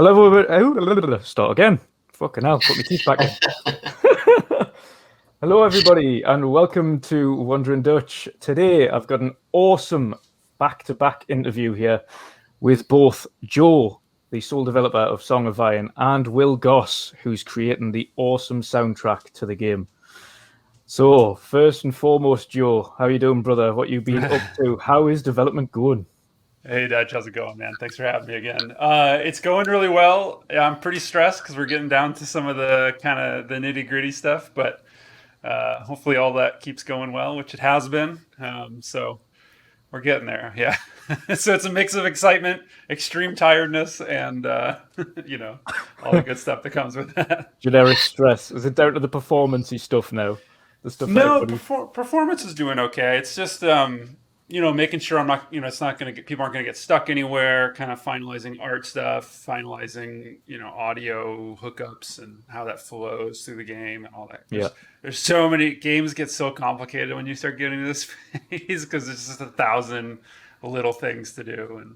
Hello, everybody. Start again. Fucking hell, put my teeth back in. Hello, everybody, and welcome to WandrinDutch. Today, I've got an awesome back-to-back interview here with both Joe, the sole developer of Song of Iron, and Will Goss, who's creating the awesome soundtrack to the game. So, first and foremost, Joe, how you doing, brother? What you been up to? How is development going? Hey, Dutch, how's it going, man? Thanks for having me again. It's going really well. I'm pretty stressed because we're getting down to some of the kind of the nitty gritty stuff, but hopefully all that keeps going well, which it has been. So we're getting there. Yeah. So it's a mix of excitement, extreme tiredness, and all the good stuff that comes with that. Generic stress. Is it down to the performance-y stuff now? The stuff that No, everybody... performance is doing okay. It's just making sure I'm not, it's not going to get people aren't going to get stuck anywhere. Kind of finalizing art stuff, finalizing audio hookups and how that flows through the game and all that. There's so many games get so complicated when you start getting to this phase because there's just 1,000 little things to do and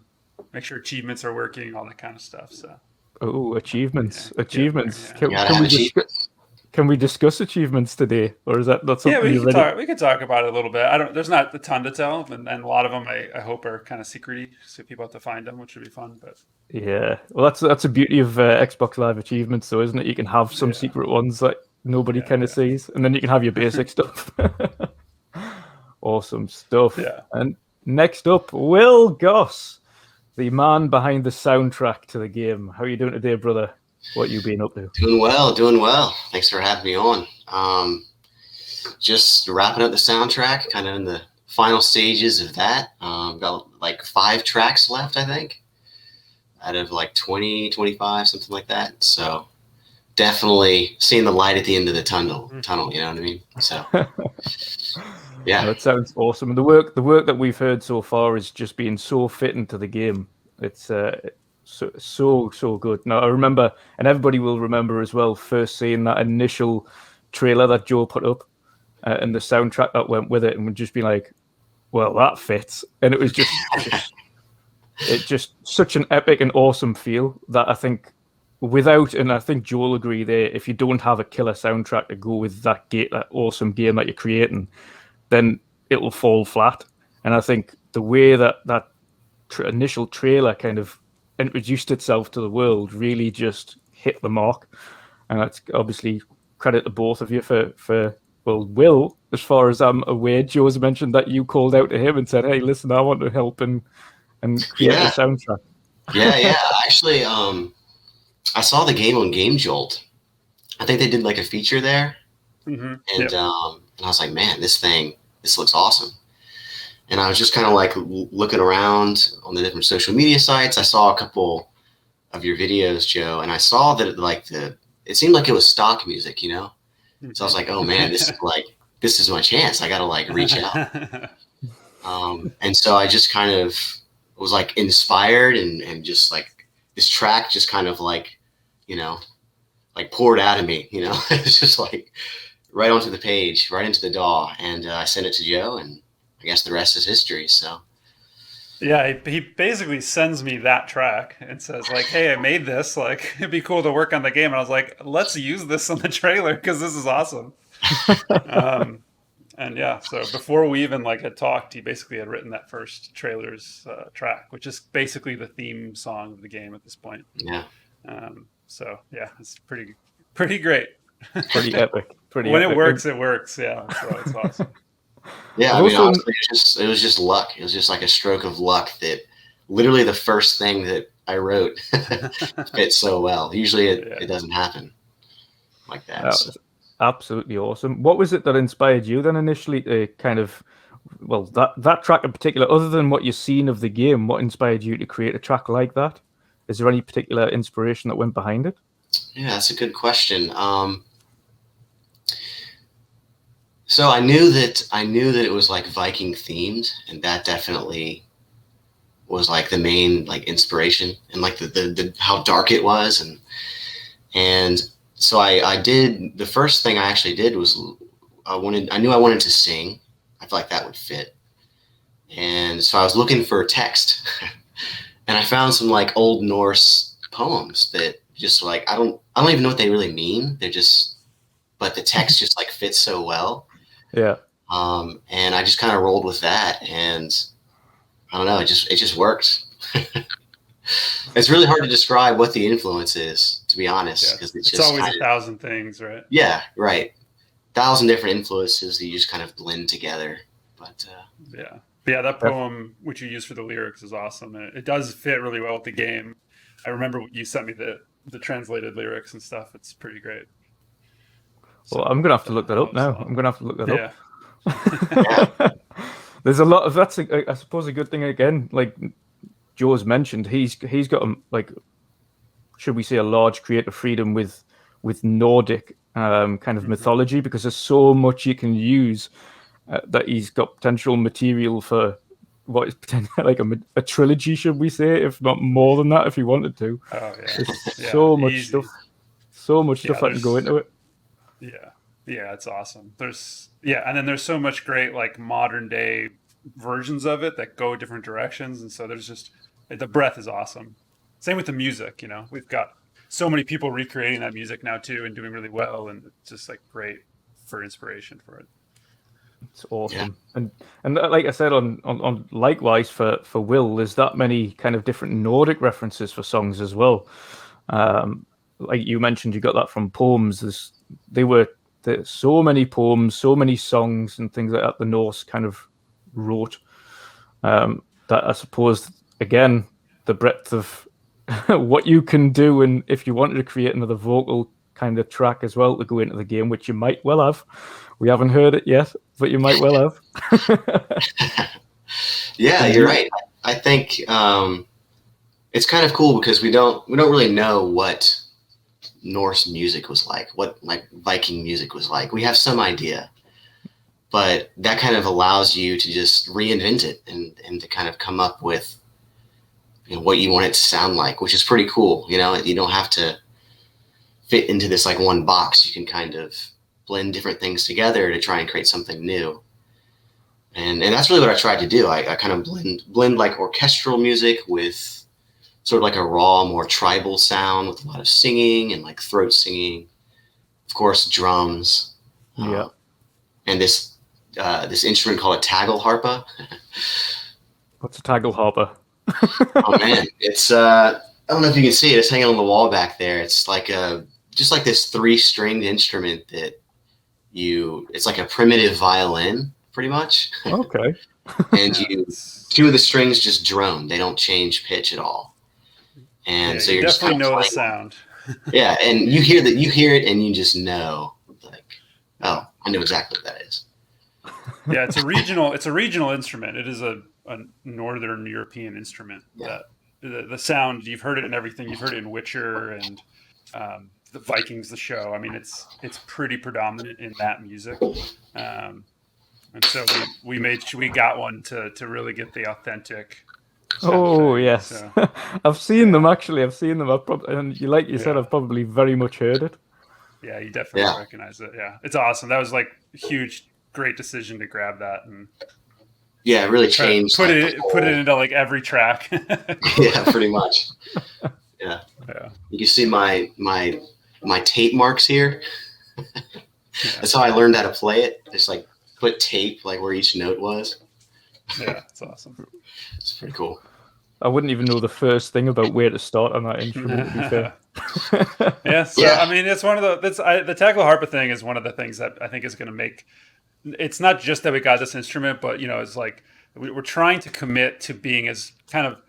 make sure achievements are working, all that kind of stuff. So. Oh, achievements! Yeah, Achievements! yeah. Can we discuss achievements today, or is that not something? Yeah, we could talk about it a little bit. There's not a ton to tell, and a lot of them I hope are kind of secrety, so people have to find them, which would be fun. But yeah, well, that's the beauty of Xbox Live achievements, though, isn't it? You can have some secret ones that nobody kind of sees, and then you can have your basic stuff. Awesome stuff. Yeah. And next up, Will Goss, the man behind the soundtrack to the game. How are you doing today, brother? What you been up to? Doing well. Thanks for having me on. Just wrapping up the soundtrack, kind of in the final stages of that. Got like 5 tracks left, I think, out of like 20, 25, something like that. So definitely seeing the light at the end of the tunnel, you know what I mean? So yeah. That sounds awesome. And the work that we've heard so far is just being so fitting to the game. It's so good. Now I remember, and everybody will remember as well, first seeing that initial trailer that Joe put up and the soundtrack that went with it, and would just be like, well, that fits. And it was just such an epic and awesome feel that I think and I think Joe will agree there, if you don't have a killer soundtrack to go with that awesome game that you're creating, then it will fall flat. And I think the way that initial trailer kind of introduced itself to the world really just hit the mark, and that's obviously credit to both of you for Will, as far as I'm aware, Joe's mentioned that you called out to him and said, hey, listen, I want to help and create a soundtrack. Yeah actually I saw the game on Game Jolt. I think they did like a feature there. And I was like, man, this looks awesome. And I was just kind of like looking around on the different social media sites. I saw a couple of your videos, Joe, and I saw that it seemed like it was stock music, So I was like, oh man, this is my chance. I got to like reach out. And so I just kind of was like inspired and just like this track just kind of like, like poured out of me, It's just like right onto the page, right into the DAW. And I sent it to Joe, and I guess the rest is history. So, yeah, he basically sends me that track and says like, "Hey, I made this. Like, it'd be cool to work on the game." And I was like, "Let's use this on the trailer because this is awesome." And yeah, so before we even had talked, he basically had written that first trailer's track, which is basically the theme song of the game at this point. Yeah. So yeah, it's pretty great. Pretty epic. When it works, it works. Yeah, so it's awesome. Yeah, I mean, honestly, it was just luck. It was just like a stroke of luck that literally the first thing that I wrote fit so well. Usually it doesn't happen like that. That was absolutely awesome. What was it that inspired you then initially to kind of, well, that track in particular, other than what you've seen of the game, what inspired you to create a track like that? Is there any particular inspiration that went behind it? Yeah, that's a good question. So I knew that it was like Viking themed, and that definitely was like the main like inspiration, and like the how dark it was, and so I did, the first thing I actually did was I knew I wanted to sing. I feel like that would fit, and so I was looking for text, and I found some like Old Norse poems that just like I don't even know what they really mean. They're just, but the text just like fits so well. Yeah. And I just kind of rolled with that, and I don't know, it just worked. It's really hard to describe what the influence is, to be honest, because it's just always 1,000 things, right? Yeah, right. 1,000 different influences that you just kind of blend together. But that poem which you use for the lyrics is awesome, and it does fit really well with the game. I remember you sent me the translated lyrics and stuff. It's pretty great. Well, I'm gonna have to look that up now. I'm gonna have to look that up. Yeah. There's a lot of that's. I suppose a good thing again. Like Joe's mentioned, he's got like, should we say, a large creative freedom with Nordic kind of mythology, because there's so much you can use that he's got potential material for what is potentially like a trilogy, should we say, if not more than that, if he wanted to. Oh yeah, so much stuff that can go into it. Yeah, it's awesome. And then there's so much great like modern day versions of it that go different directions, and so there's just, the breadth is awesome. Same with the music, you know, we've got so many people recreating that music now too and doing really well, and it's just like great for inspiration for it. It's awesome. Yeah. And like I said, on likewise for Will, there's that many kind of different Nordic references for songs as well. Like you mentioned, you got that from poems. There's so many poems, so many songs and things like that the Norse kind of wrote, that I suppose, again, the breadth of what you can do, and if you wanted to create another vocal kind of track as well to go into the game, which you might well have. We haven't heard it yet, but you might well have. Yeah, you're right. I think it's kind of cool because we don't really know what Norse music was like, what like Viking music was like. We have some idea, but that kind of allows you to just reinvent it and to kind of come up with, you know, what you want it to sound like, which is pretty cool. You know, you don't have to fit into this like one box. You can kind of blend different things together to try and create something new. And that's really what I tried to do. I kind of blend like orchestral music with sort of like a raw, more tribal sound with a lot of singing and like throat singing, of course, drums. Yeah. And this instrument called a tagelharpa. What's a tagelharpa? Oh man, it's I don't know if you can see it. It's hanging on the wall back there. It's like just like this 3-stringed instrument that it's like a primitive violin, pretty much. Okay. And two of the strings just drone. They don't change pitch at all. And so you're definitely just know the sound. Yeah, and you hear it, and you just know, like, oh, I know exactly what that is. Yeah, it's a regional instrument. It is a northern European instrument. Yeah. That the sound, you've heard it in everything. You've heard it in Witcher and the Vikings, the show. I mean, it's pretty predominant in that music. And so we got one to really get the authentic. Oh yes, so. I've seen them actually. I've seen them. And like you said, I've probably very much heard it. Yeah, you definitely recognize it. Yeah, it's awesome. That was like a huge, great decision to grab that and. Yeah, it really changed. Put it into like every track. Yeah, pretty much. Yeah. You can see my tape marks here. That's how I learned how to play it. Just like put tape like where each note was. Yeah, it's awesome. It's pretty cool. I wouldn't even know the first thing about where to start on that instrument, to be fair. I mean, it's one of the tagelharpa thing is one of the things that I think is going to make. It's not just that we got this instrument, but you know, it's like we're trying to commit to being as kind of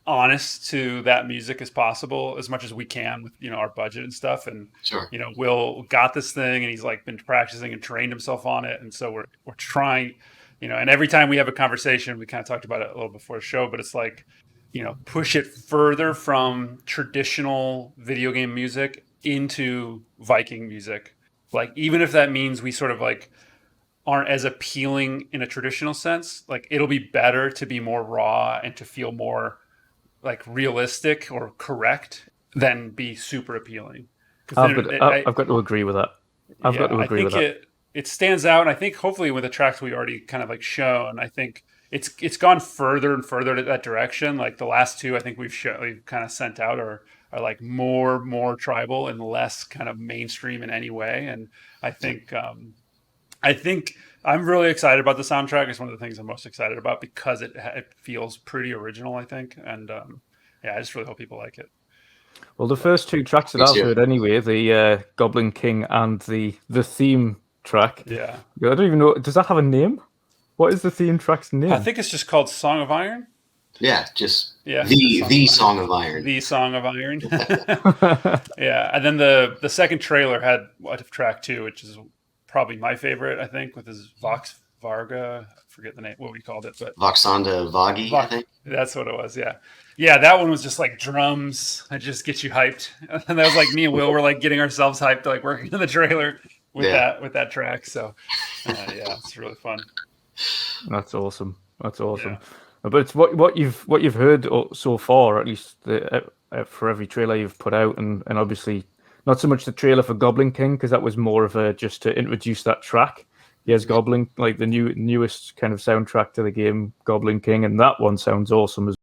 honest to that music as possible, as much as we can with, you know, our budget and stuff. And sure, you know, Will got this thing and he's like been practicing and trained himself on it, and so we're trying, you know. And every time we have a conversation, we kind of talked about it a little before the show, but it's like, you know, push it further from traditional video game music into Viking music. Like, even if that means we sort of like aren't as appealing in a traditional sense, like it'll be better to be more raw and to feel more like realistic or correct than be super appealing. I've got to agree with that. I've got to agree with that. It stands out, and I think hopefully with the tracks we already kind of like shown, I think it's gone further and further to that direction. Like the last two, I think we've kind of sent out are like more tribal and less kind of mainstream in any way. And I think I'm really excited about the soundtrack. It's one of the things I'm most excited about because it feels pretty original, I think. And I just really hope people like it. Well, the first two tracks that I've heard anyway, the Goblin King and the theme track. Yeah. I don't even know. Does that have a name? What is the theme track's name? I think it's just called Song of Iron. Yeah, the Song of Iron. The Song of Iron. Yeah, and then the second trailer had a track too, which is probably my favorite, I think, with his Vox Varga. I forget the name, what we called it, but Voxanda Vagi, I think. That's what it was, yeah. Yeah, that one was just like drums. That just gets you hyped. And that was like me and Will were like getting ourselves hyped, like working on the trailer with that track. So it's really fun. That's awesome. Yeah. But it's what you've heard so far, at least for every trailer you've put out, and obviously not so much the trailer for Goblin King, because that was more of a just to introduce that track. Yes, Goblin, like the newest kind of soundtrack to the game, Goblin King, and that one sounds awesome as well.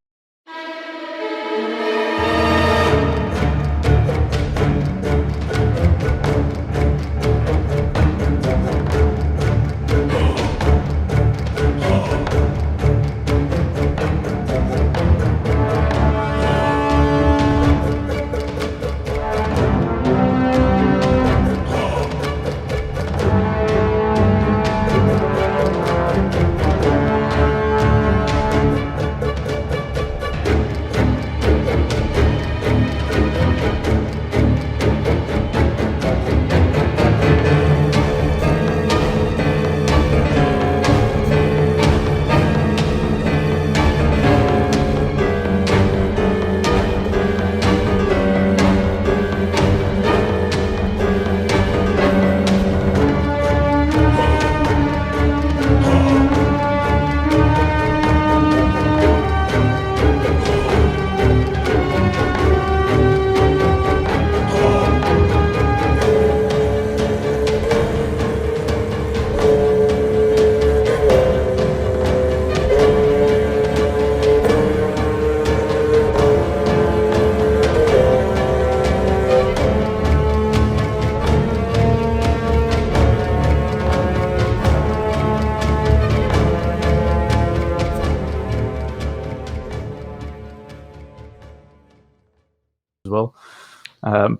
well.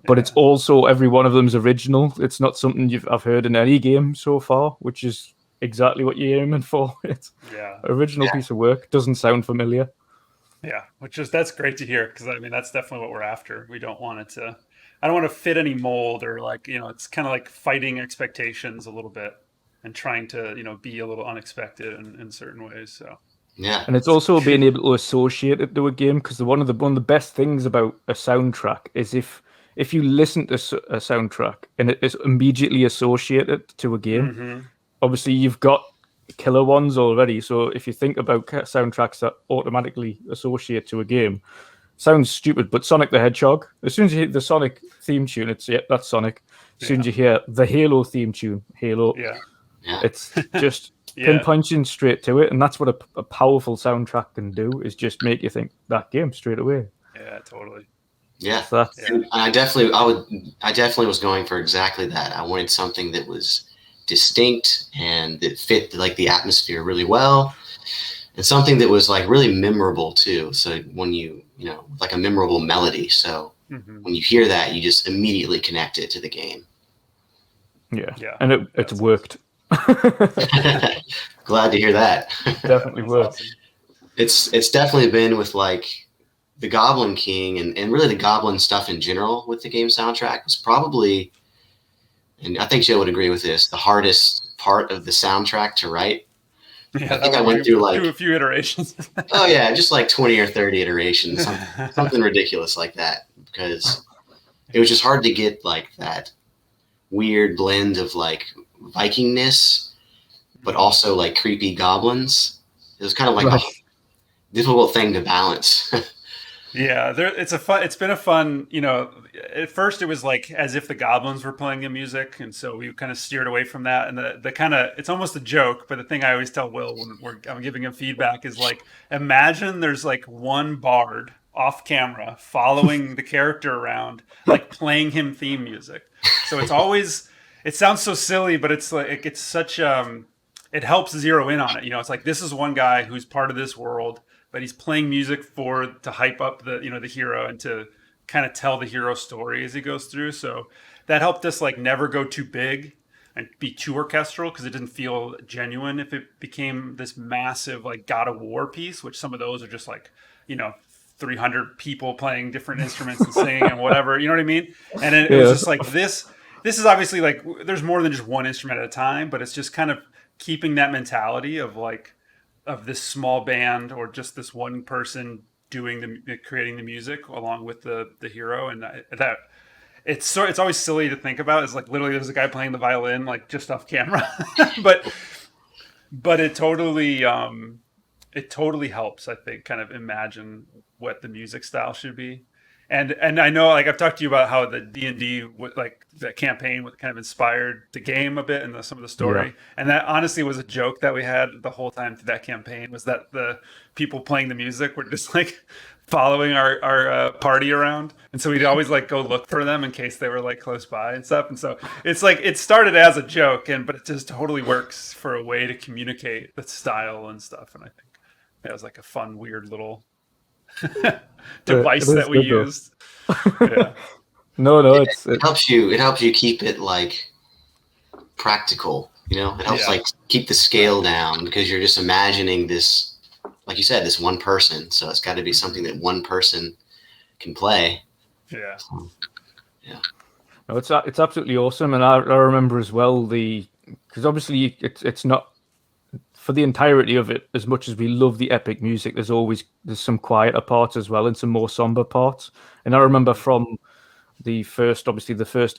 But it's also every one of them's original. It's not something I've heard in any game so far, which is exactly what you're aiming for. It's original piece of work. Doesn't sound familiar. Yeah, that's great to hear, because I mean that's definitely what we're after. We don't want it to. I don't want to fit any mold, or like, it's kind of like fighting expectations a little bit and trying to be a little unexpected in certain ways. So. Yeah, and it's also being able to associate it to a game, because one of the best things about a soundtrack is if you listen to a soundtrack and it is immediately associated to a game. Obviously, you've got killer ones already. So if you think about soundtracks that automatically associate to a game, sounds stupid, but Sonic the Hedgehog. As soon as you hear the Sonic theme tune, it's that's Sonic. As soon as you hear the Halo theme tune, Halo. Yeah. It's just. Pinpointing straight to it, and that's what a powerful soundtrack can do, is just make you think that game straight away. Yeah, totally. Yeah, so I definitely was going for exactly that. I wanted something that was distinct and that fit like the atmosphere really well, and something that was like really memorable too. So when like a memorable melody. So when you hear that, you just immediately connect it to the game. Yeah. And it's worked. Glad to hear that. Definitely works. Awesome. It's definitely been with like the Goblin King and really the Goblin stuff in general with the game soundtrack was probably, and I think Joe would agree with this, the hardest part of the soundtrack to write. Yeah, I think I went through like a few iterations. Oh yeah, just like 20 or 30 iterations, something ridiculous like that, because it was just hard to get like that weird blend of like Vikingness, but also like creepy goblins. It was kind of like a difficult thing to balance. Yeah, it's been a fun, at first it was like as if the goblins were playing the music, and so we kind of steered away from that. And the kind of, it's almost a joke, but the thing I always tell Will when I'm giving him feedback is like, imagine there's like one bard off camera following the character around, like playing him theme music. So it's always, it sounds so silly, but it's like it's such it helps zero in on it. It's like this is one guy who's part of this world, but he's playing music to hype up the hero and to kind of tell the hero story as he goes through. So that helped us like never go too big and be too orchestral, because it didn't feel genuine if it became this massive like God of War piece, which some of those are just like 300 people playing different instruments and singing and whatever, you know what I mean? And it was just like this is obviously like there's more than just one instrument at a time, but it's just kind of keeping that mentality of like of this small band or just this one person creating the music along with the hero. And that it's always silly to think about. It's like literally there's a guy playing the violin like just off camera, but it totally helps, I think, kind of imagine what the music style should be. And I know, like, I've talked to you about how the D&D, like the campaign, kind of inspired the game a bit and some of the story. Yeah. And that honestly was a joke that we had the whole time through that campaign, was that the people playing the music were just like following our party around. And so we'd always like go look for them in case they were like close by and stuff. And so it's like, it started as a joke, but it just totally works for a way to communicate the style and stuff. And I think it was like a fun, weird little device that we used. Yeah. No, it helps you. It helps you keep it like practical. It helps like keep the scale down, because you're just imagining this, like you said, this one person. So it's got to be something that one person can play. Yeah. Yeah. No, it's absolutely awesome, and I remember as well because obviously it's not. For the entirety of it, as much as we love the epic music, there's some quieter parts as well and some more somber parts. And I remember from the first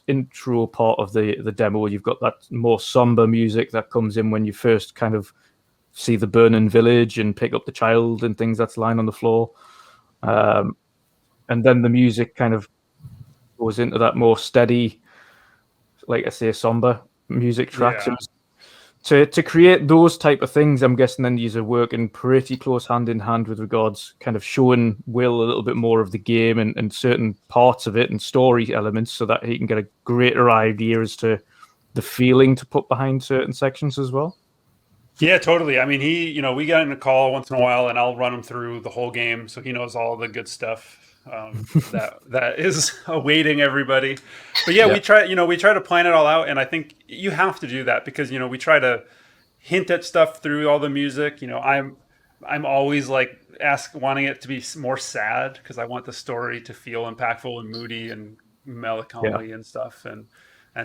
intro part of the demo, you've got that more somber music that comes in when you first kind of see the burning village and pick up the child and things that's lying on the floor. And then the music kind of goes into that more steady, like I say, somber music tracks. Yeah. To create those type of things, I'm guessing then you're working pretty close hand in hand with regards kind of showing Will a little bit more of the game and certain parts of it and story elements, so that he can get a greater idea as to the feeling to put behind certain sections as well. Yeah, totally. I mean, we get in a call once in a while, and I'll run him through the whole game, so he knows all the good stuff that is awaiting everybody. But yeah, we try to plan it all out, and I think you have to do that because we try to hint at stuff through all the music. I'm always like wanting it to be more sad, because I want the story to feel impactful and moody and melancholy and stuff. And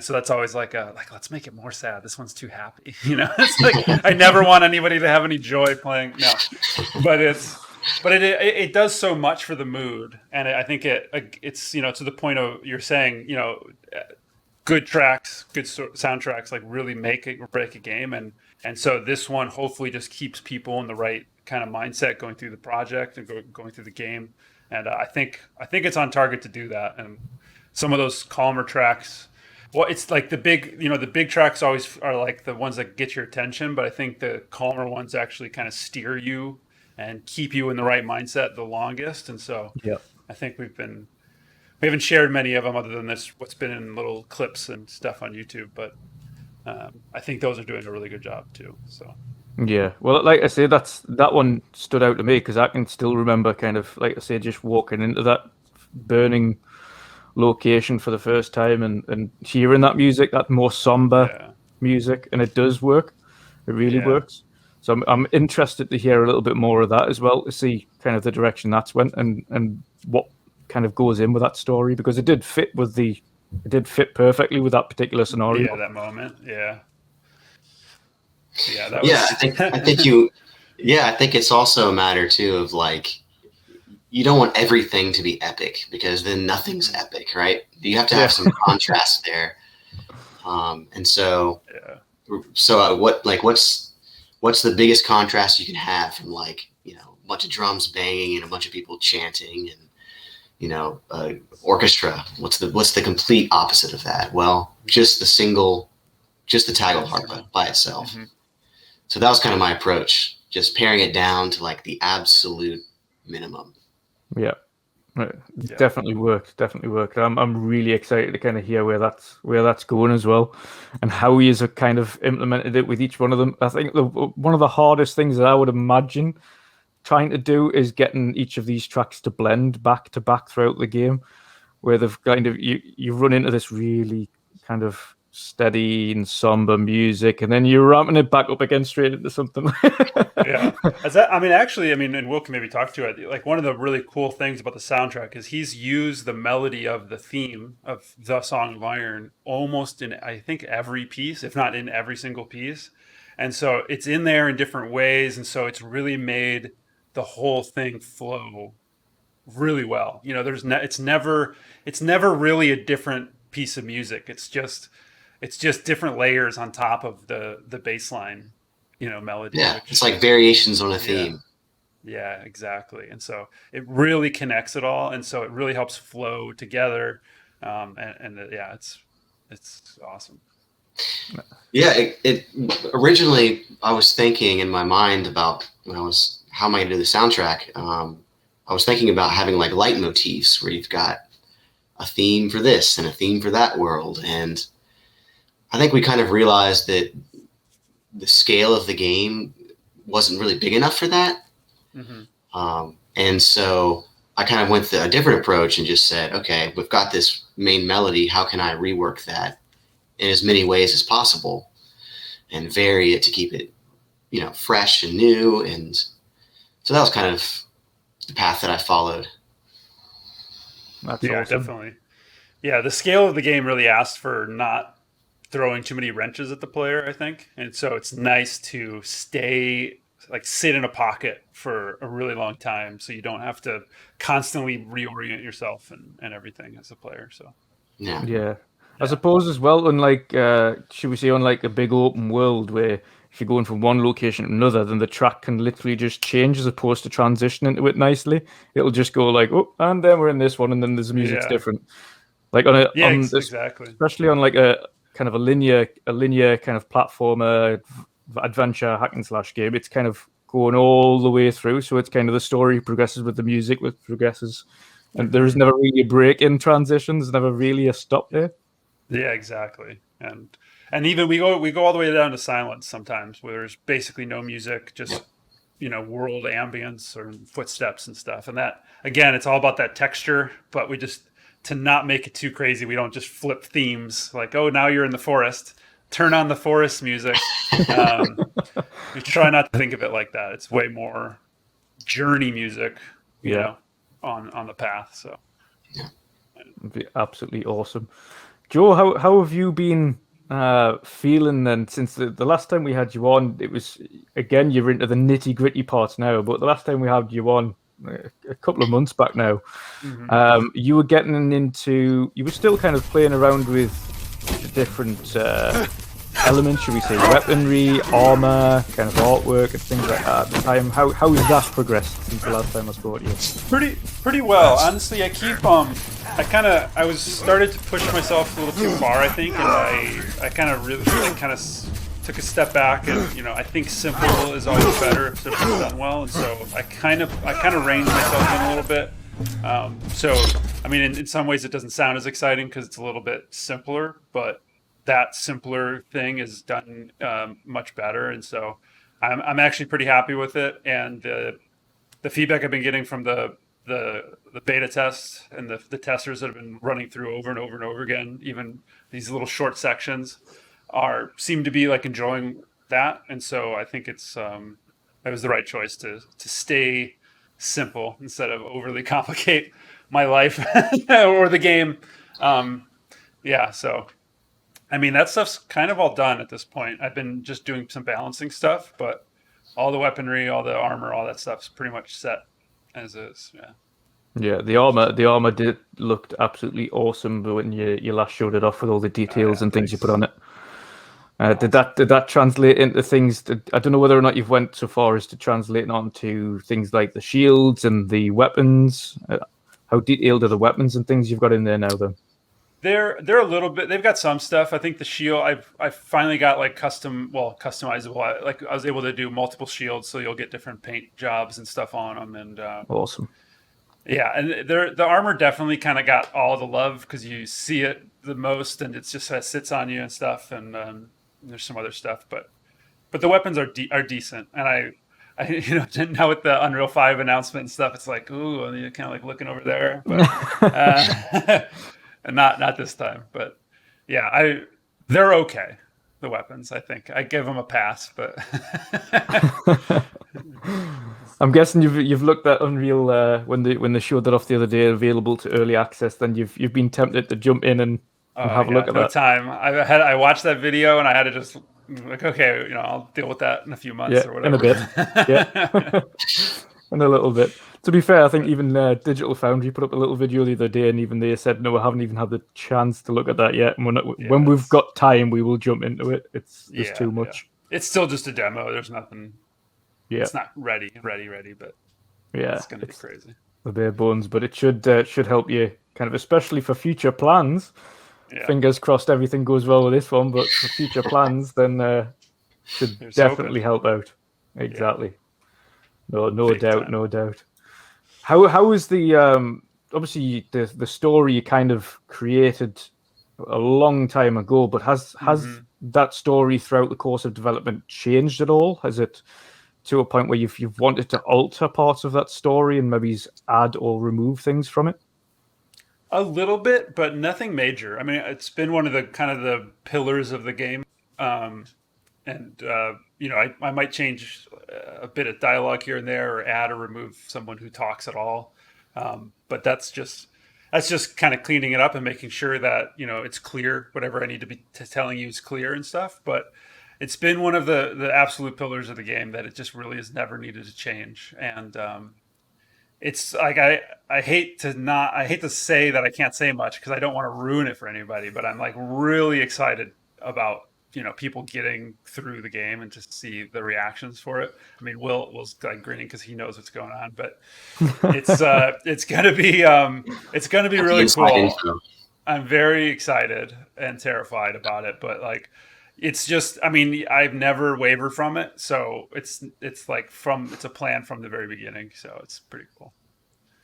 so that's always like let's make it more sad. This one's too happy. It's like I never want anybody to have any joy playing. No, but it does so much for the mood, and I think it's to the point of you're saying good tracks, good soundtracks like really make it or break a game, and so this one hopefully just keeps people in the right kind of mindset going through the project and going through the game, and I think it's on target to do that. And some of those calmer tracks, well, it's like the big tracks always are like the ones that get your attention, but I think the calmer ones actually kind of steer you and keep you in the right mindset the longest. And so I think we haven't shared many of them other than what's been in little clips and stuff on YouTube, but I think those are doing a really good job too. So yeah, well, like I say, that one stood out to me because I can still remember kind of, like I say, just walking into that burning location for the first time and hearing that music, that more somber music, and it does work. It really works. So I'm interested to hear a little bit more of that as well, to see kind of the direction that's went and what kind of goes in with that story, because it did fit perfectly with that particular scenario. Yeah, that moment. Yeah. Yeah. I think it's also a matter too of like, you don't want everything to be epic, because then nothing's epic, right? You have to have some contrast there. And so, what's the biggest contrast you can have from like, a bunch of drums banging and a bunch of people chanting orchestra. What's the complete opposite of that? Well, just the taggle harp by itself. Mm-hmm. So that was kind of my approach, just paring it down to like the absolute minimum. Yeah. Definitely worked. I'm really excited to kind of hear where that's going as well, and how he has kind of implemented it with each one of them. I think one of the hardest things that I would imagine trying to do is getting each of these tracks to blend back to back throughout the game, where they've kind of you run into this really kind of steady and somber music, and then you're ramping it back up again straight into something. Yeah, and Will can maybe talk to it. Like, one of the really cool things about the soundtrack is he's used the melody of the theme of the Song of Iron almost in, I think, every piece, if not in every single piece. And so it's in there in different ways, and so it's really made the whole thing flow really well. It's never really a different piece of music. It's just different layers on top of the bass line, melody. Yeah, it's like variations on a theme. Yeah, exactly. And so it really connects it all, and so it really helps flow together. It's awesome. Yeah, it originally I was thinking in my mind about how am I going to do the soundtrack? I was thinking about having like leitmotifs where you've got a theme for this and a theme for that world. And I think we kind of realized that the scale of the game wasn't really big enough for that. Mm-hmm. And so I kind of went a different approach and just said, okay, we've got this main melody. How can I rework that in as many ways as possible and vary it to keep it, fresh and new? And so that was kind of the path that I followed. That's awesome. Definitely. Yeah, the scale of the game really asked for not throwing too many wrenches at the player, I think. And so it's nice to sit in a pocket for a really long time, so you don't have to constantly reorient yourself and everything as a player. So yeah. I suppose as well, unlike should we say, unlike a big open world where if you're going from one location to another, then the track can literally just change as opposed to transition into it nicely. It'll just go like, oh, and then we're in this one, and then the music's different. Like exactly. Especially on like a kind of a linear kind of platformer adventure hack and slash game, it's kind of going all the way through. So it's kind of the story progresses with the music, which progresses, and there is never really a break in transitions, never really a stop there. Yeah, exactly. And even we go all the way down to silence sometimes, where there's basically no music, just world ambience or footsteps and stuff. And that, again, it's all about that texture. But we just, to not make it too crazy, we don't just flip themes like, oh, now you're in the forest, turn on the forest music. We try not to think of it like that. It's way more journey music, on the path. So it'd be absolutely awesome. Joe, how have you been feeling then since the last time we had you on? It was, again, you're into the nitty gritty parts now, but the last time we had you on a couple of months back now, you were you were still kind of playing around with the different elements, should we say, weaponry, armor, kind of artwork and things like that at the time. How has that progressed since the last time I spoke to you? Pretty well. Honestly, I keep I was started to push myself a little too far, I think, and I kind of really took a step back, and I think simple is always better if it's done well, and so I kind of reined myself in a little bit. So I mean, in some ways it doesn't sound as exciting because it's a little bit simpler, but that simpler thing is done much better, and so I'm actually pretty happy with it. And the feedback I've been getting from the beta tests and the testers that have been running through over and over and over again, even these little short sections, seem to be like enjoying that. And so I think it was the right choice to stay simple instead of overly complicate my life or the game. So I mean, that stuff's kind of all done at this point. I've been just doing some balancing stuff, but all the weaponry, all the armor, all that stuff's pretty much set as is. Yeah, the armor looked absolutely awesome when you last showed it off with all the details and things you put on it. Did that translate into things? I don't know whether or not you've went so far as to translate onto things like the shields and the weapons. how detailed are the weapons and things you've got in there now, then? They're a little bit. They've got some stuff. I think the shield. I've finally got like customizable. Like I was able to do multiple shields, so you'll get different paint jobs and stuff on them. And Awesome. yeah, and the armor definitely kind of got all the love because you see it the most, and it's just sits on you and stuff. And there's some other stuff, but the weapons are decent. And I now with the Unreal 5 announcement and stuff, it's like, ooh, and you're kind of like looking over there, but. And not this time, but yeah, they're okay. The weapons, I think I give them a pass, but I'm guessing you've looked at Unreal when they showed that off the other day, available to early access. Then you've been tempted to jump in and have a look at that. Time. I watched that video and I had to just like, okay, I'll deal with that in a few months or whatever. In a bit, yeah, in a little bit. To be fair, I think even Digital Foundry put up a little video the other day, and even they said, no, we haven't even had the chance to look at that yet. And when we've got time, we will jump into it. It's too much. Yeah. It's still just a demo. There's nothing. Yeah, it's not ready, but yeah, it's going to be crazy. The bare bones, but it should help you, kind of, especially for future plans. Yeah. Fingers crossed, everything goes well with this one. But for future plans, then should definitely help out. Exactly. Yeah. No doubt. How is the obviously the story you kind of created a long time ago, but has that story throughout the course of development changed at all? Has it to a point where you've wanted to alter parts of that story and maybe add or remove things from it? A little bit, but nothing major. I mean, it's been one of the kind of the pillars of the game. I might change a bit of dialogue here and there, or add or remove someone who talks at all. But that's just kind of cleaning it up and making sure that it's clear. Whatever I need to be telling you is clear and stuff. But it's been one of the absolute pillars of the game that it just really has never needed to change. And it's like I hate to say that I can't say much because I don't want to ruin it for anybody. But I'm like really excited about people getting through the game and just see the reactions for it. I mean, Will's like grinning because he knows what's going on, but it's gonna be really cool. I'm very excited and terrified about it, but like, it's just, I mean, I've never wavered from it, so it's like it's a plan from the very beginning, so it's pretty cool.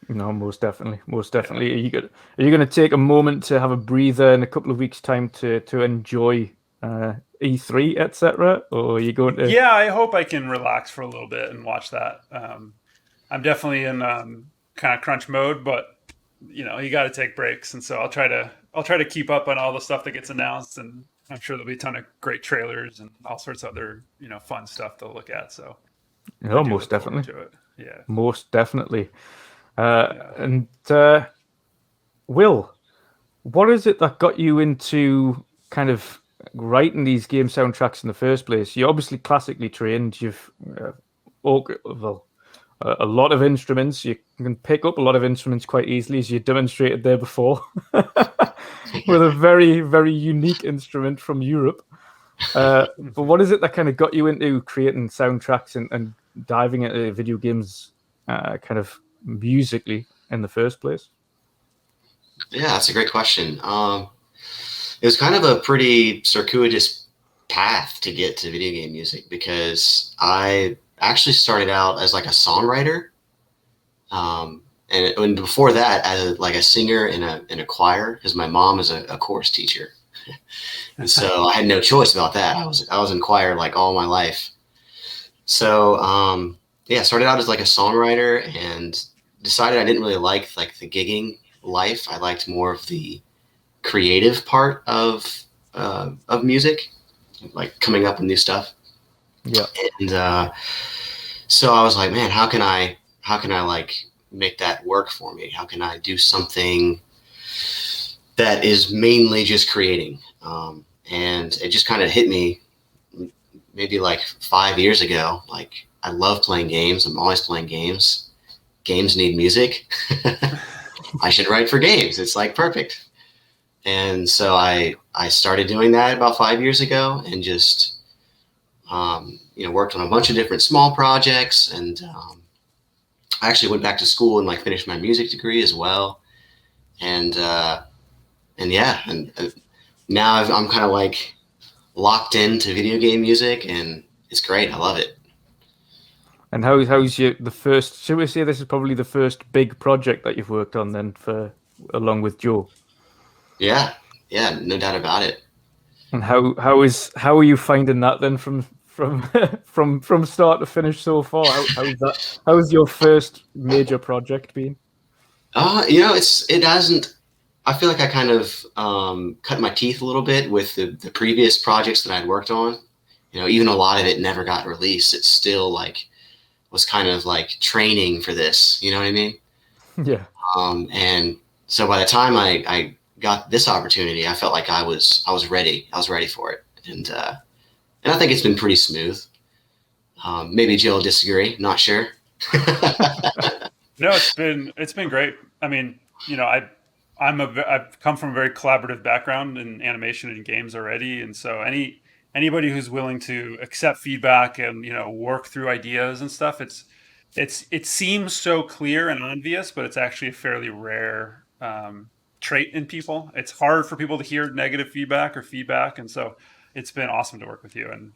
No, most definitely. Yeah. Are you gonna take a moment to have a breather in a couple of weeks' time to enjoy E3, etc., or are you going to? Yeah, I hope I can relax for a little bit and watch that. I'm definitely in kind of crunch mode, but you got to take breaks, and so I'll try to keep up on all the stuff that gets announced, and I'm sure there'll be a ton of great trailers and all sorts of other fun stuff to look at. So, most definitely. Yeah, most definitely. And Will, what is it that got you into kind of writing these game soundtracks in the first place? You're obviously classically trained. You've a lot of instruments. You can pick up a lot of instruments quite easily, as you demonstrated there before, with a very, very unique instrument from Europe. But what is it that kind of got you into creating soundtracks and diving into video games kind of musically in the first place? Yeah, that's a great question. It was kind of a pretty circuitous path to get to video game music because I actually started out as like a songwriter, and before that as a singer in a choir, because my mom is a chorus teacher, and so I had no choice about that. I was in choir like all my life. So I started out as like a songwriter and decided I didn't really like the gigging life. I liked more of the creative part of music, like coming up with new stuff. Yeah. And so I was like, man, how can I like make that work for me? How can I do something that is mainly just creating? And it just kind of hit me maybe like 5 years ago. Like, I love playing games. I'm always playing games. Games need music. I should write for games. It's like perfect. And so I started doing that about 5 years ago, and just worked on a bunch of different small projects, and I actually went back to school and like finished my music degree as well. And yeah, and now I'm kind of like locked into video game music, and it's great. I love it. And how's the first? Should we say this is probably the first big project that you've worked on then, for along with Joe? Yeah, yeah, no doubt about it. And how are you finding that then from start to finish so far? How's that? How's your first major project been? It hasn't. I feel like I kind of cut my teeth a little bit with the previous projects that I'd worked on. Even a lot of it never got released. It still like was kind of like training for this. You know what I mean? Yeah. And so by the time I got this opportunity, I felt like I was ready. I was ready for it, and I think it's been pretty smooth. Maybe Jill will disagree. Not sure. No, it's been great. I mean, I've come from a very collaborative background in animation and games already, and so anybody who's willing to accept feedback and work through ideas and stuff, it seems so clear and obvious, but it's actually a fairly rare trait in people. It's hard for people to hear negative feedback, and so it's been awesome to work with you, and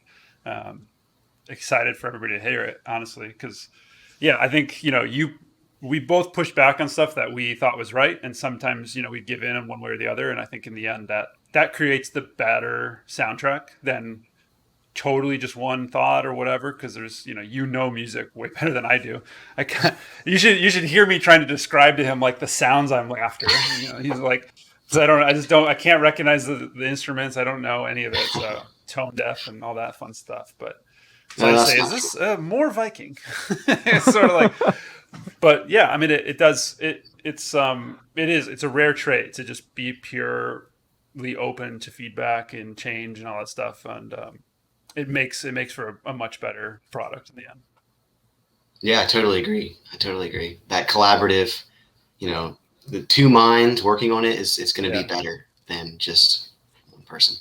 excited for everybody to hear it, honestly, because yeah, I think we both pushed back on stuff that we thought was right, and sometimes we'd give in one way or the other, and I think in the end that creates the better soundtrack than totally just one thought or whatever, because there's music way better than I do. I can't, you should hear me trying to describe to him like the sounds I'm after. He's like, I can't recognize the instruments, I don't know any of it, so tone deaf and all that fun stuff. But so I say, is this more Viking? It's sort of like, but yeah, I mean, it's a rare trait to just be purely open to feedback and change and all that stuff, and it makes for a much better product in the end. Yeah, I totally agree. That collaborative, the two minds working on it's going to be better than just one person.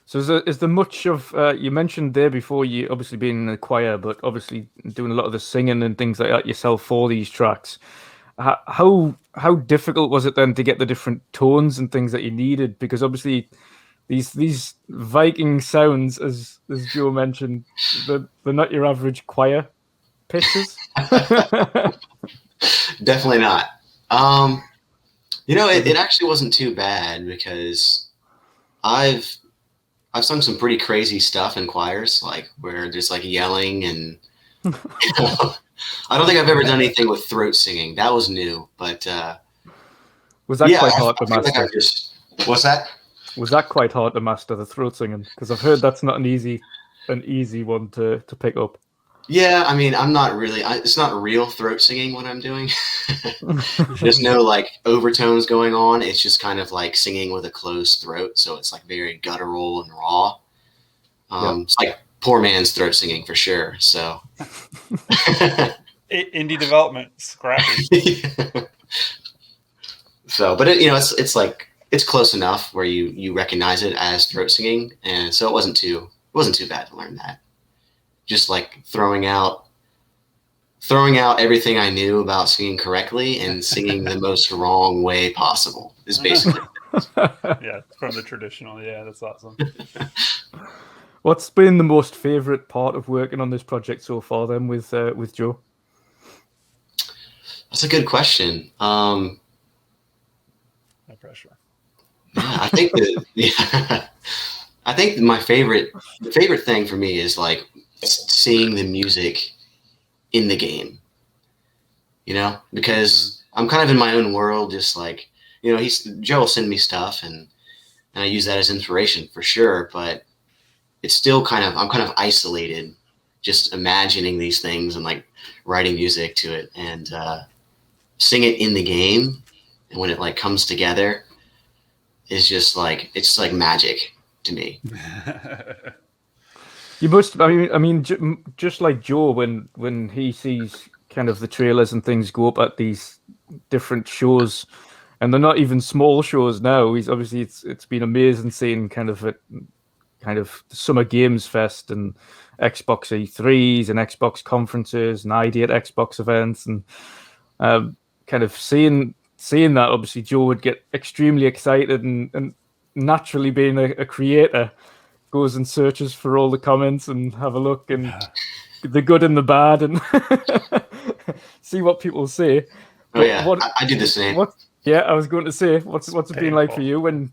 So is there much of, you mentioned there before, you obviously being in the choir, but obviously doing a lot of the singing and things like that yourself for these tracks. How difficult was it then to get the different tones and things that you needed? Because obviously these Viking sounds, as Joe mentioned, they're not your average choir pitches. Definitely not. It actually wasn't too bad, because I've sung some pretty crazy stuff in choirs, like where there's like yelling and I don't think I've ever done anything with throat singing. That was new, but was that quite hard to master? What's that? Was that quite hard to master, the throat singing? Because I've heard that's not an easy one to pick up. Yeah, I mean, I'm not really. It's not real throat singing what I'm doing. There's no like overtones going on. It's just kind of like singing with a closed throat, so it's like very guttural and raw. It's like poor man's throat singing for sure. So indie development, scrappy. So, but it's like it's close enough where you recognize it as throat singing, and so it wasn't too bad to learn that. Just like throwing out everything I knew about singing correctly and singing the most wrong way possible is basically yeah, from the traditional. Yeah, that's awesome. What's been the most favorite part of working on this project so far then with Joe? That's a good question. No pressure. Yeah, I think I think the favorite thing for me is like seeing the music in the game, because I'm kind of in my own world, just like, Joe will send me stuff and I use that as inspiration for sure, but it's still I'm kind of isolated, just imagining these things and like writing music to it, and sing it in the game, and when it like comes together is just like, it's like magic to me. You must. I mean, just like Joe, when he sees kind of the trailers and things go up at these different shows, and they're not even small shows now. He's obviously it's been amazing seeing kind of kind of Summer Games Fest and Xbox E3s and Xbox conferences and ID at Xbox events, and kind of seeing that, obviously Joe would get extremely excited, and naturally being a creator, goes and searches for all the comments and have a look, and the good and the bad, and see what people say. Oh yeah, I do the same. Yeah, I was going to say, what's it been like for you? When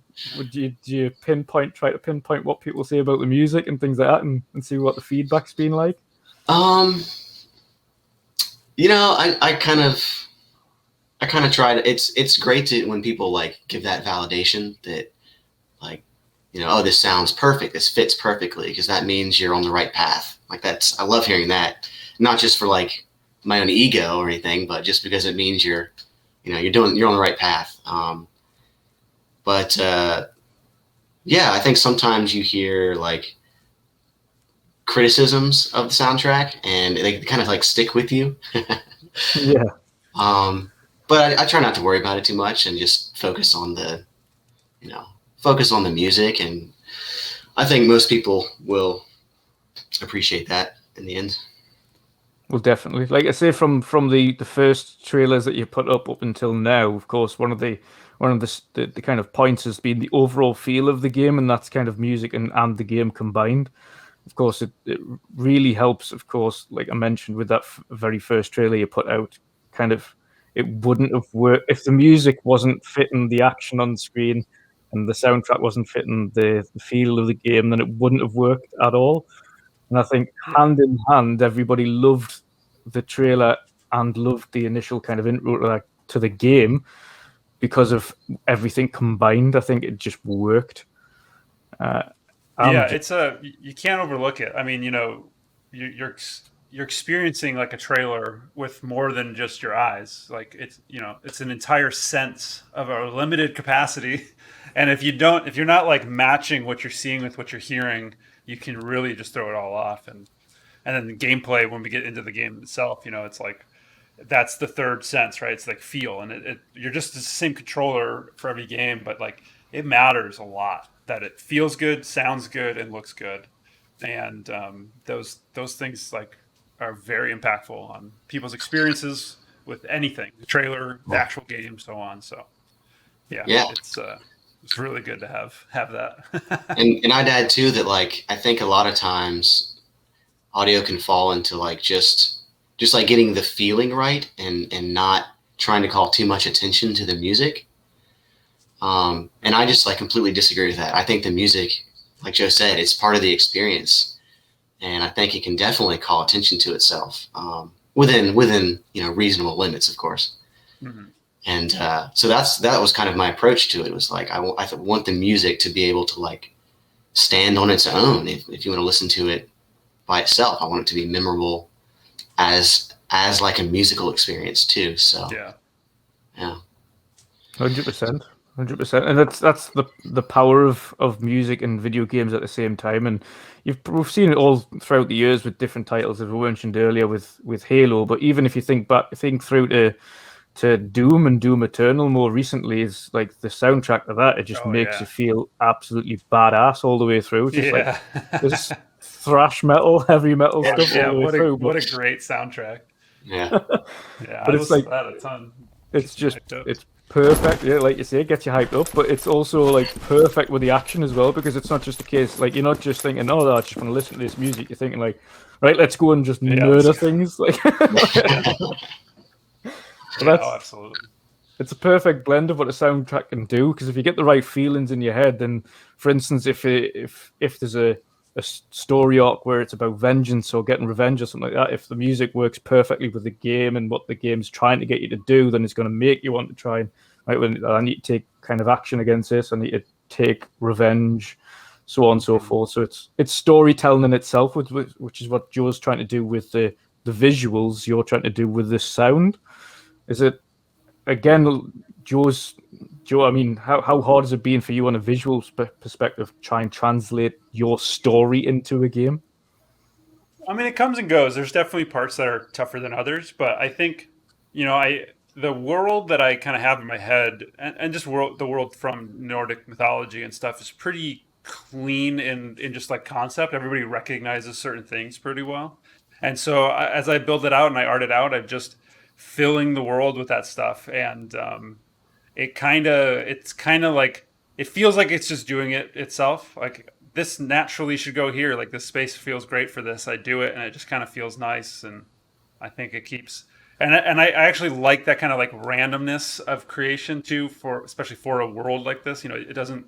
do you try to pinpoint what people say about the music and things like that, and see what the feedback's been like? You know, I kind of try to. It's great to when people like give that validation that, like, you know, oh, this sounds perfect, this fits perfectly, because that means you're on the right path. Like, I love hearing that, not just for like my own ego or anything, but just because it means you're on the right path. But yeah, I think sometimes you hear like criticisms of the soundtrack, and they kind of like stick with you. Yeah. But I try not to worry about it too much and just focus on the music, and I think most people will appreciate that in the end. Well, definitely. Like I say, from the first trailers that you put up until now, of course, one of the kind of points has been the overall feel of the game, and that's kind of music and the game combined. Of course, it really helps, of course, like I mentioned, with that very first trailer you put out, kind of, it wouldn't have worked if the music wasn't fitting the action on screen and the soundtrack wasn't fitting the feel of the game, then it wouldn't have worked at all. And I think hand in hand, everybody loved the trailer and loved the initial kind of intro to the game because of everything combined. I think it just worked. You can't overlook it. I mean, you know, you're experiencing like a trailer with more than just your eyes. Like, it's an entire sense of a limited capacity. And if you're not like matching what you're seeing with what you're hearing, you can really just throw it all off. And then the gameplay, when we get into the game itself, you know, it's like, that's the third sense, right? It's like feel, and you're just the same controller for every game, but like, it matters a lot that it feels good, sounds good, and looks good. And those things like are very impactful on people's experiences with anything, the trailer, the actual game, so on. So yeah. It's really good to have that. and I'd add too that, like, I think a lot of times audio can fall into like just like getting the feeling right, and not trying to call too much attention to the music. And I just like completely disagree with that. I think the music, like Joe said, it's part of the experience, and I think it can definitely call attention to itself, within reasonable limits, of course. Mm-hmm. And so that was kind of my approach to it. It was like I want the music to be able to like stand on its own. If you want to listen to it by itself, I want it to be memorable as like a musical experience too. So yeah, 100%. And that's the power of music and video games at the same time. And we've seen it all throughout the years with different titles, as we mentioned earlier with Halo. But even if you think through to Doom and Doom Eternal more recently, is like the soundtrack of that, it just makes you feel absolutely badass all the way through. Just like this thrash metal, heavy metal stuff all the way through. What a great soundtrack. Yeah. But I listen to that a ton. It's perfect. Yeah, like you say, it gets you hyped up, but it's also like perfect with the action as well, because it's not just a case like you're not just thinking, oh, I just want to listen to this music. You're thinking like, right, let's go and just murder things. Like, absolutely. It's a perfect blend of what a soundtrack can do, because if you get the right feelings in your head, then, for instance, if there's a story arc where it's about vengeance or getting revenge or something like that, if the music works perfectly with the game and what the game's trying to get you to do, then it's going to make you want to try and, right, when I need to take kind of action against this, I need to take revenge, so on and so forth. So it's storytelling in itself, which is what Joe's trying to do with the visuals. You're trying to do with the sound. Is it, again, Joe, I mean, how hard has it been for you on a visual perspective, try and translate your story into a game? I mean, it comes and goes. There's definitely parts that are tougher than others, but I think, the world that I kind of have in my head, and just the world from Nordic mythology and stuff, is pretty clean in just like concept. Everybody recognizes certain things pretty well. And so as I build it out and I art it out, I'm just filling the world with that stuff. And it's kind of like, it feels like it's just doing it itself. Like this naturally should go here. Like this space feels great for this. I do it and it just kind of feels nice. And I think it keeps, and I actually like that kind of like randomness of creation too, for especially for a world like this. It doesn't.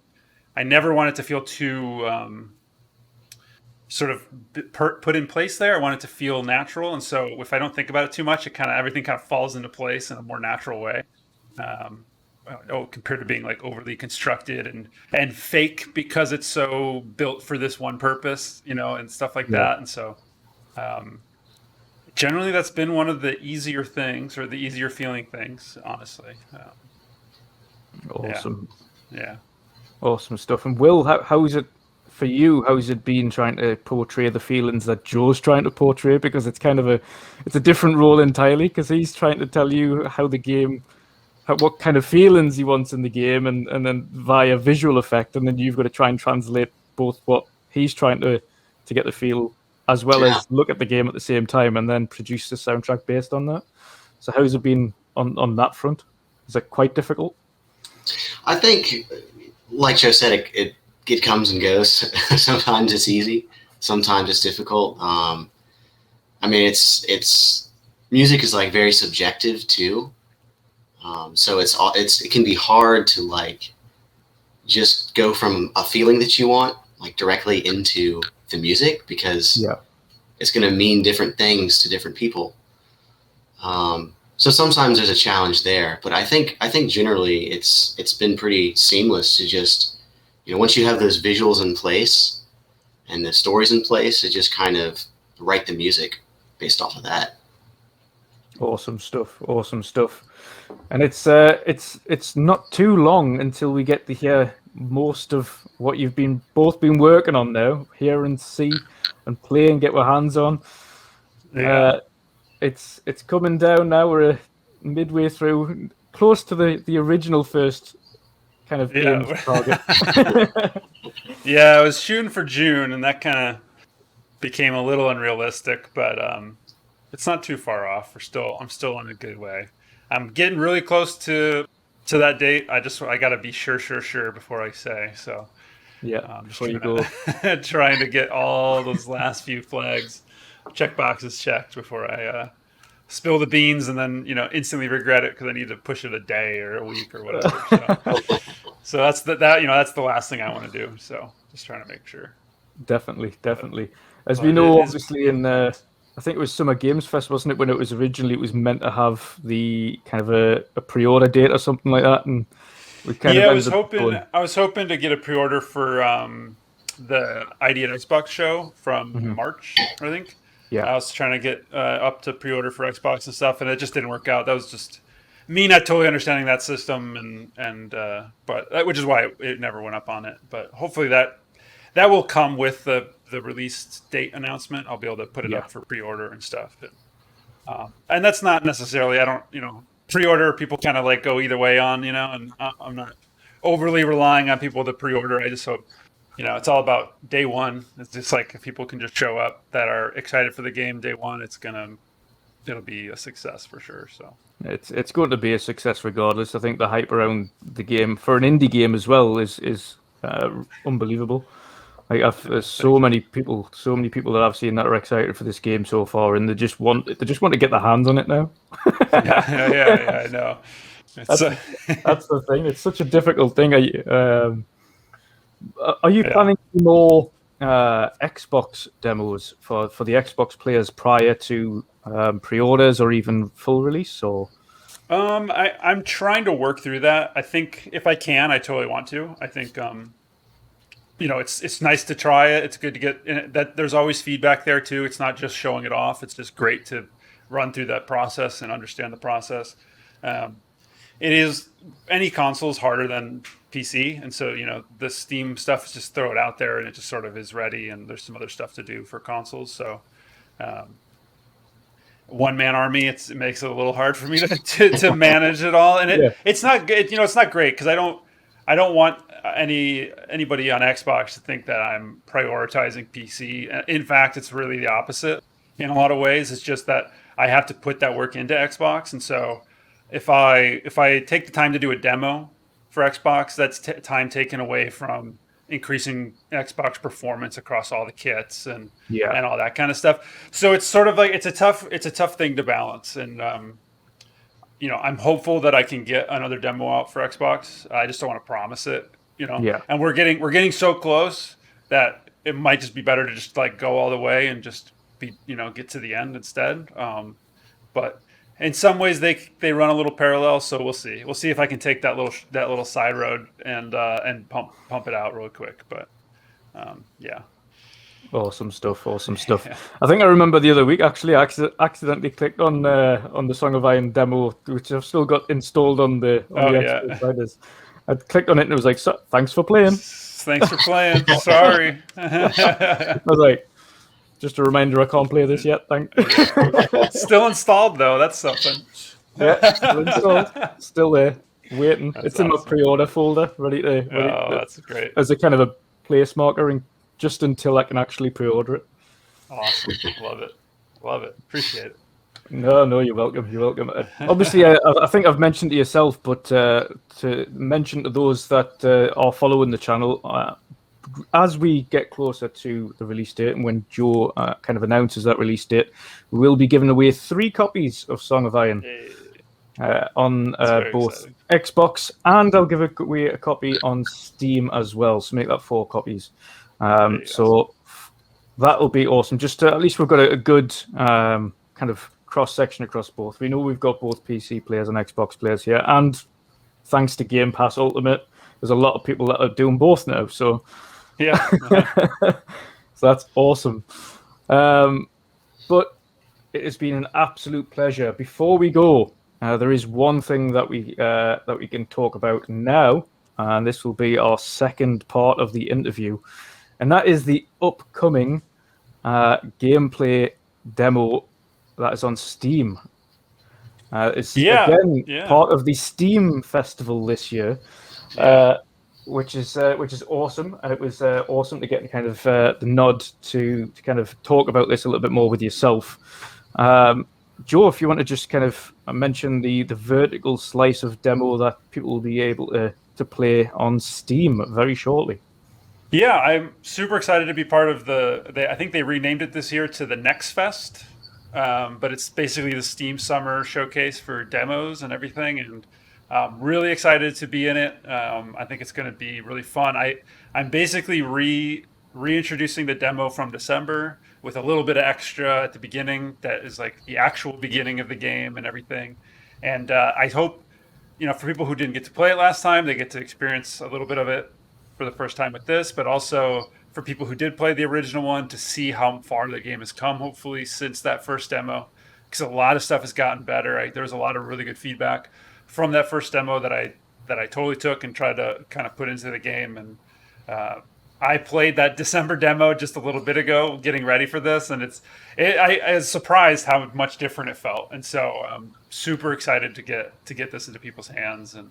I never want it to feel too sort of put in place there. I want it to feel natural, and so if I don't think about it too much, everything kind of falls into place in a more natural way. Compared to being like overly constructed and fake because it's so built for this one purpose, and stuff like that. And so. Generally, that's been one of the easier things, or the easier feeling things, honestly. Awesome. Yeah. Awesome stuff. And Will, how is it for you? How's it been trying to portray the feelings that Joe's trying to portray? Because it's kind of a different role entirely, because he's trying to tell you how the game, what kind of feelings he wants in the game, and then via visual effect, and then you've got to try and translate both what he's trying to get the feel, as well as look at the game at the same time, and then produce the soundtrack based on that. So how's it been on that front? Is it quite difficult? I think, like Joe said, it comes and goes. Sometimes it's easy, sometimes it's difficult. I mean, it's music is like very subjective too. So it can be hard to like just go from a feeling that you want like directly into the music, because it's going to mean different things to different people. So sometimes there's a challenge there, but I think generally it's been pretty seamless to just, once you have those visuals in place and the stories in place, to just kind of write the music based off of that. Awesome stuff. Awesome stuff. And it's not too long until we get to hear most of what you've both been working on now, hear and see and play and get our hands on. It's coming down now. We're midway through, close to the original first kind of game target. I was shooting for June, and that kind of became a little unrealistic, but it's not too far off. I'm still in a good way. I'm getting really close to that date. I got to be sure before I say. So before you go, trying to get all those last few flags, check boxes checked before I spill the beans and then instantly regret it because I need to push it a day or a week or whatever. So that's that's the last thing I want to do. So just trying to make sure. Definitely. As we know, obviously in I think it was Summer Games Fest, wasn't it? When it was originally, it was meant to have the kind of a pre-order date or something like that, and we kind of I was hoping to get a pre-order for the ID at Xbox show from March, I think. Yeah, I was trying to get up to pre-order for Xbox and stuff, and it just didn't work out. That was just me not totally understanding that system, but which is why it never went up on it. But hopefully that will come with the release date announcement. I'll be able to put it up for pre-order and stuff. And that's not necessarily, pre-order people kind of like go either way on, and I'm not overly relying on people to pre-order. I just hope, it's all about day one. It's just like if people can just show up that are excited for the game day one, it'll be a success for sure. So it's going to be a success regardless. I think the hype around the game for an indie game as well is unbelievable. Like there's so many people that I've seen that are excited for this game so far, and they just want to get their hands on it now. I know. That's the thing. It's such a difficult thing. Are you planning more Xbox demos for the Xbox players prior to pre-orders or even full release? Or I'm trying to work through that. I think if I can, I totally want to. I think it's nice to try it. It's good to get in it. That there's always feedback there too. It's not just showing it off. It's just great to run through that process and understand the process. It is, any console is harder than PC, and so the Steam stuff is just throw it out there and it just sort of is ready. And there's some other stuff to do for consoles. So one man army, it makes it a little hard for me to manage it all. And it's not good. It's not great because I don't want anybody on Xbox to think that I'm prioritizing PC. In fact, it's really the opposite in a lot of ways. It's just that I have to put that work into Xbox, and so if I take the time to do a demo for Xbox, that's time taken away from increasing Xbox performance across all the kits and all that kind of stuff. So it's sort of like it's a tough thing to balance, and I'm hopeful that I can get another demo out for Xbox. I just don't want to promise it, Yeah. And we're getting so close that it might just be better to just like go all the way and just be, get to the end instead. But in some ways they run a little parallel, so we'll see. We'll see if I can take that little side road and pump it out real quick. But yeah. Awesome stuff. Yeah. I think I remember the other week actually I accidentally clicked on the Song of Iron demo, which I've still got installed on the Xbox Riders. I clicked on it and it was like, thanks for playing. Thanks for playing. Sorry. I was like, just a reminder, I can't play this yet. Still installed though. That's something. Yeah, still installed. Still there, waiting. It's in my pre-order folder, ready to. That's great. As a kind of a place marker, just until I can actually pre-order it. Awesome, love it. Appreciate it. No, you're welcome. Obviously, I think I've mentioned to yourself, but to mention to those that are following the channel, as we get closer to the release date and when Joe kind of announces that release date, we'll be giving away 3 copies of Song of Iron on both exciting. Xbox, and I'll give away a copy on Steam as well. So make that 4 copies. So that'll be awesome. Just at least we've got a good kind of cross-section across both. We know we've got both PC players and Xbox players here, and thanks to Game Pass Ultimate, there's a lot of people that are doing both now. So yeah, so that's awesome. But it has been an absolute pleasure. Before we go, there is one thing that we can talk about now, and this will be our second part of the interview, and that is the upcoming gameplay demo that is on Steam. It's again part of the Steam Festival this year. Which is awesome, and it was awesome to get kind of the nod to kind of talk about this a little bit more with yourself. Joe, if you want to just kind of mention the vertical slice of demo that people will be able to play on Steam very shortly. Yeah, I'm super excited to be part of I think they renamed it this year to the Next Fest, but it's basically the Steam Summer Showcase for demos and everything, and I'm really excited to be in it. I think it's going to be really fun. I'm basically reintroducing the demo from December with a little bit of extra at the beginning that is like the actual beginning of the game and everything. And I hope, for people who didn't get to play it last time, they get to experience a little bit of it for the first time with this, but also for people who did play the original one to see how far the game has come, hopefully, since that first demo. Because a lot of stuff has gotten better. There's a lot of really good feedback from that first demo that I totally took and tried to kind of put into the game. And I played that December demo just a little bit ago, getting ready for this, and I was surprised how much different it felt. And so I'm super excited to get this into people's hands and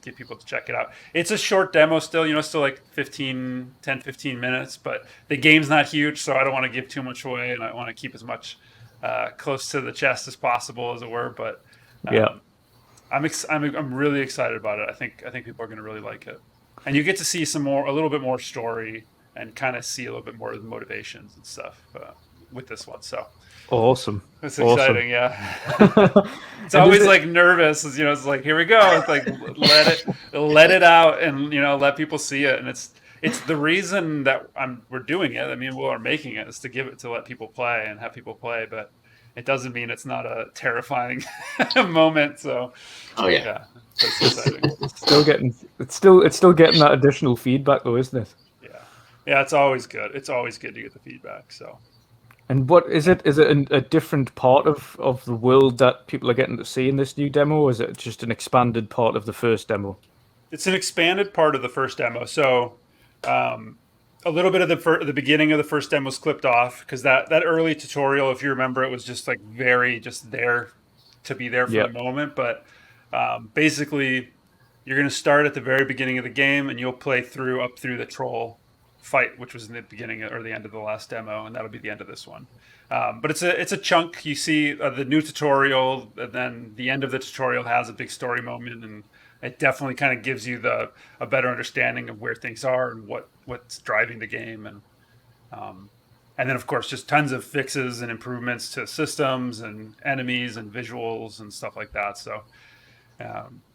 get people to check it out. It's a short demo still, still like 10, 15 minutes, but the game's not huge, so I don't want to give too much away, and I want to keep as much close to the chest as possible, as it were. But I'm really excited about it. I think people are going to really like it, and you get to see a little bit more story, and kind of see a little bit more of the motivations and stuff with this one. So awesome! It's exciting, yeah. It's always like nervous, it's like, here we go. It's like let it out, and let people see it, and it's the reason that we're doing it. I mean, we're making it is to let people play and have people play, but it doesn't mean it's not a terrifying moment. So, yeah, that's exciting. It's still getting that additional feedback, though, isn't it? Yeah, it's always good. It's always good to get the feedback. So, and what is it? Is it a different part of the world that people are getting to see in this new demo, or is it just an expanded part of the first demo? It's an expanded part of the first demo. So, a little bit of the beginning of the first demo was clipped off because that early tutorial, if you remember, it was just like very just there to be there for the moment. But basically, you're going to start at the very beginning of the game, and you'll play up through the troll fight, which was in the beginning or the end of the last demo, and that'll be the end of this one. But it's a chunk. You see the new tutorial, and then the end of the tutorial has a big story moment, and it definitely kind of gives you a better understanding of where things are and what's driving the game, and then of course just tons of fixes and improvements to systems and enemies and visuals and stuff like that. So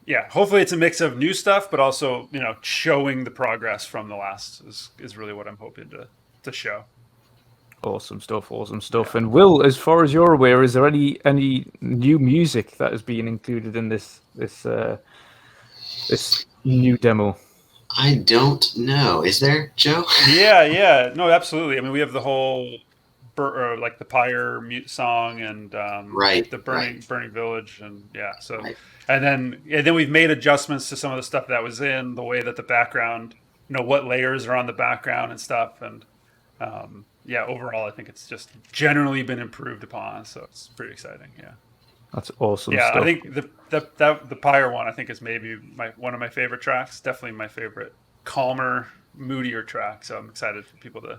yeah, hopefully it's a mix of new stuff, but also showing the progress from the last is really what I'm hoping to show. Awesome stuff. Yeah. And Will, as far as you're aware, is there any new music that is being included in this new demo? I don't know. Is there, Joe? Yeah. No, absolutely. I mean, we have the whole like the Pyre mute song and the burning village, and so and then we've made adjustments to some of the stuff that was in the way that the background, what layers are on the background and stuff, and overall I think it's just generally been improved upon, so it's pretty exciting. Yeah, that's awesome. Yeah, stuff. I think the Pyre one I think is maybe one of my favorite tracks. Definitely my favorite, calmer, moodier track. So I'm excited for people to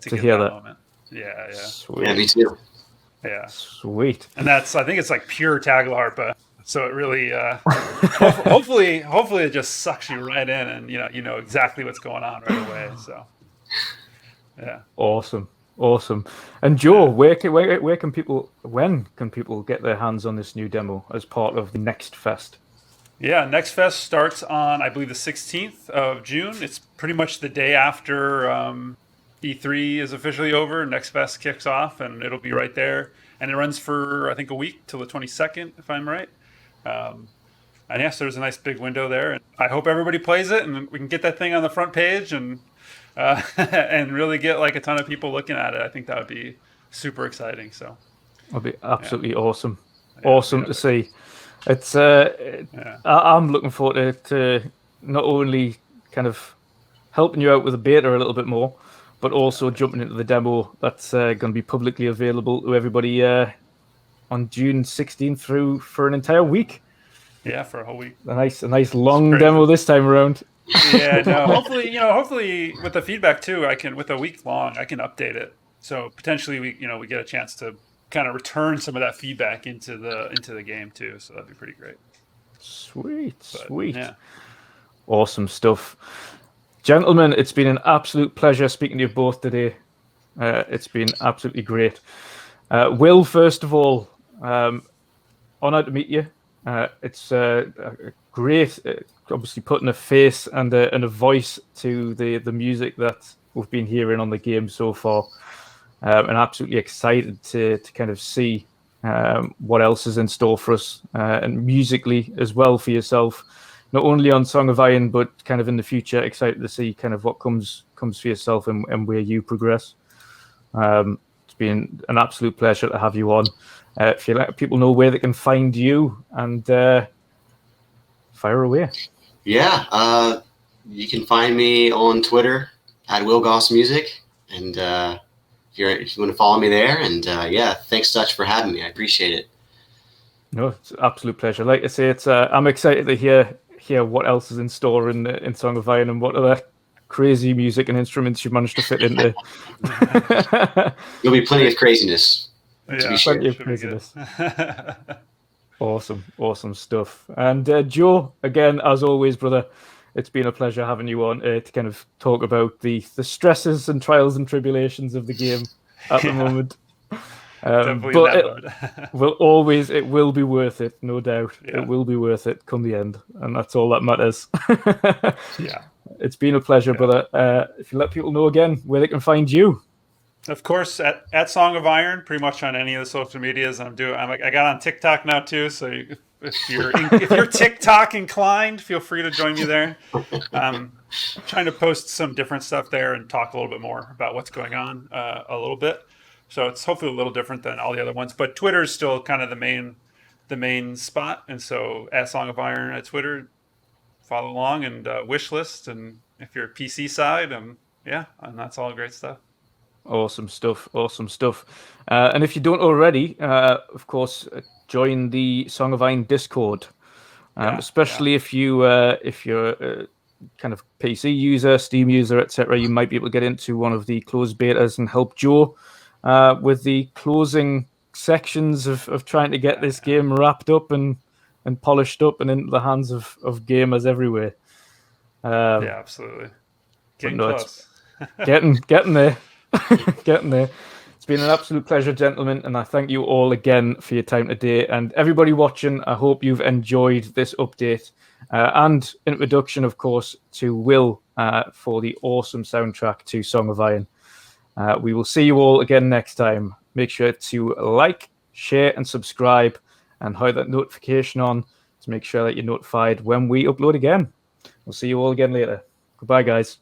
get hear that moment. Yeah. Sweet. Yeah, me too. Yeah. Sweet. And I think it's like pure Tagalharpa. So it really, hopefully it just sucks you right in, and you know exactly what's going on right away. So, yeah. Awesome. And Joe, when can people get their hands on this new demo as part of the Next Fest? Yeah, Next Fest starts on, I believe, the 16th of June. It's pretty much the day after E3 is officially over. Next Fest kicks off, and it'll be right there. And it runs for, I think, a week till the 22nd, if I'm right. And yes, there's a nice big window there. And I hope everybody plays it, and we can get that thing on the front page and really get like a ton of people looking at it. I think that would be super exciting. So it'll be absolutely awesome. Awesome to see. It's I'm looking forward to not only kind of helping you out with the beta a little bit more, but also jumping into the demo that's going to be publicly available to everybody on June 16th for an entire week. Yeah, for a whole week. A nice long demo this time around. Yeah, no. Hopefully with the feedback too, with a week long, I can update it. So potentially we get a chance to kind of return some of that feedback into the game too. So that'd be pretty great. Sweet. Yeah. Awesome stuff. Gentlemen, it's been an absolute pleasure speaking to you both today. It's been absolutely great. Will, first of all, honored to meet you. It's great, obviously putting a face and a voice to the music that we've been hearing on the game so far. And absolutely excited to kind of see what else is in store for us, and musically as well for yourself. Not only on Song of Iron, but kind of in the future, excited to see kind of what comes for yourself and where you progress. It's been an absolute pleasure to have you on. If you let people know where they can find you, and fire away. Yeah, you can find me on Twitter at WillGossMusic, and if you want to follow me there, and thanks Dutch for having me. I appreciate it. No, it's an absolute pleasure. Like I say, it's I'm excited to hear what else is in store in Song of Iron and what other crazy music and instruments you managed to fit into. There'll be plenty of craziness. Plenty of craziness. Awesome stuff. And Joe, again, as always, brother, it's been a pleasure having you on to kind of talk about the stresses and trials and tribulations of the game at the moment. But it will be worth it, no doubt. Yeah. It will be worth it come the end, and that's all that matters. Yeah, it's been a pleasure, brother. If you let people know again where they can find you. Of course, at Song of Iron, pretty much on any of the social medias. I got on TikTok now too, so if you're TikTok inclined, feel free to join me there. Trying to post some different stuff there and talk a little bit more about what's going on a little bit. So it's hopefully a little different than all the other ones, but Twitter is still kind of the main spot. And so at Song of Iron at Twitter, follow along and wish list. And if you're PC side, and that's all great stuff. Awesome stuff. And if you don't already, of course, join the Song of Iron Discord, especially if you're a kind of PC user, Steam user, etc. You might be able to get into one of the closed betas and help Joe with the closing sections of trying to get this game wrapped up and polished up and into the hands of gamers everywhere. Yeah, absolutely. Getting close. getting there. Getting there. It's been an absolute pleasure, gentlemen, and I thank you all again for your time today. And everybody watching, I hope you've enjoyed this update and introduction, of course, to Will for the awesome soundtrack to Song of Iron. We will see you all again next time. Make sure to like, share, and subscribe, and have that notification on to make sure that you're notified when we upload again. We'll see you all again later. Goodbye, guys.